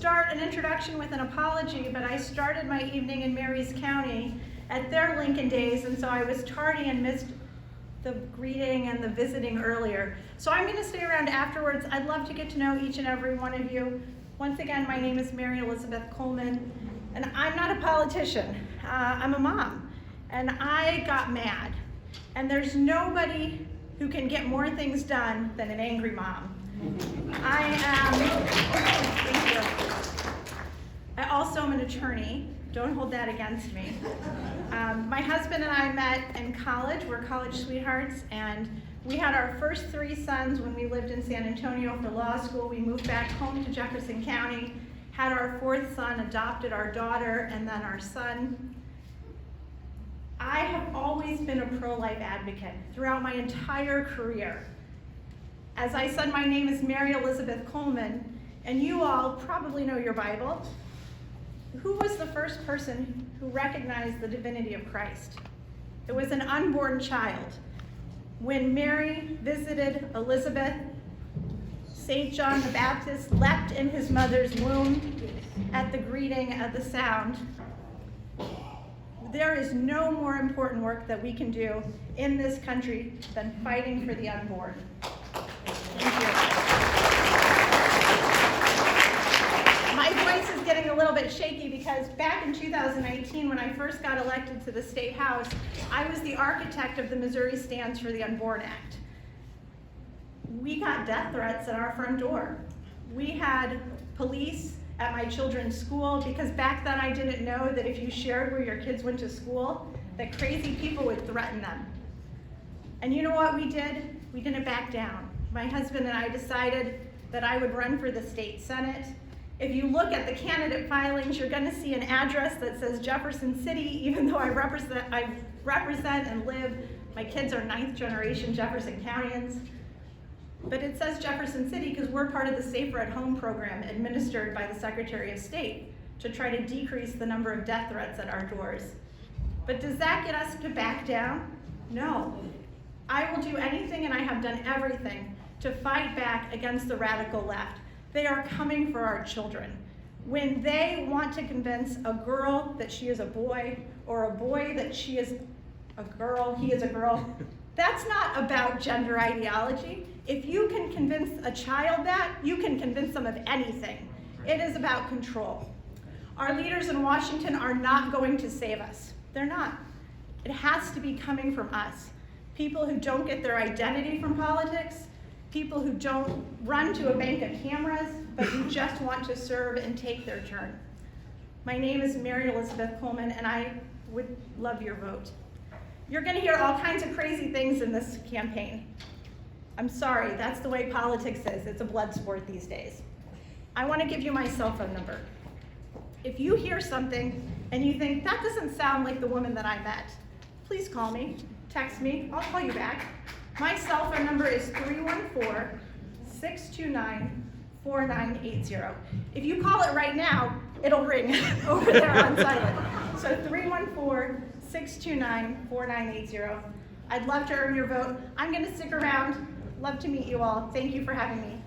start an introduction with an apology, but I started my evening in Marys County at their Lincoln days, and so I was tardy and missed the greeting and the visiting earlier. So I'm going to stay around afterwards. I'd love to get to know each and every one of you. Once again, my name is Mary Elizabeth Coleman, and I'm not a politician. I'm a mom, and I got mad. And there's nobody who can get more things done than an angry mom. Thank you. I also am an attorney. Don't hold that against me. My husband and I met in college. We're college sweethearts, and we had our first 3 sons when we lived in San Antonio for law school. We moved back home to Jefferson County, had our 4th son, adopted our daughter, and then our son. I have always been a pro-life advocate throughout my entire career. As I said, my name is Mary Elizabeth Coleman, and you all probably know your Bible. Who was the first person who recognized the divinity of Christ? It was an unborn child. When Mary visited Elizabeth, St. John the Baptist leapt in his mother's womb at the greeting, at the sound. There is no more important work that we can do in this country than fighting for the unborn. Thank you. My voice is getting a little bit shaky because back in 2019, when I first got elected to the State House, I was the architect of the Missouri Stands for the Unborn Act. We got death threats at our front door. We had police at my children's school, because back then I didn't know that if you shared where your kids went to school, that crazy people would threaten them. And you know what we did? We didn't back down. My husband and I decided that I would run for the state senate. If you look at the candidate filings, you're going to see an address that says Jefferson City, even though I represent and live, my kids are 9th generation Jefferson Countyans. But it says Jefferson City because we're part of the Safer at Home program administered by the Secretary of State to try to decrease the number of death threats at our doors. But does that get us to back down? No. I will do anything, and I have done everything, to fight back against the radical left. They are coming for our children. When they want to convince a girl that she is a boy, or a boy that she is a girl, he is a girl, that's not about gender ideology. If you can convince a child that, you can convince them of anything. It is about control. Our leaders in Washington are not going to save us. They're not. It has to be coming from us. People who don't get their identity from politics, people who don't run to a bank of cameras, but who just want to serve and take their turn. My name is Mary Elizabeth Coleman, and I would love your vote. You're going to hear all kinds of crazy things in this campaign. I'm sorry, that's the way politics is. It's a blood sport these days. I want to give you my cell phone number. If you hear something and you think, that doesn't sound like the woman that I met, please call me, text me, I'll call you back. My cell phone number is 314-629-4980. If you call it right now, it'll ring over there on silent. So 314-629-4980. I'd love to earn your vote. I'm going to stick around. Love to meet you all. Thank you for having me.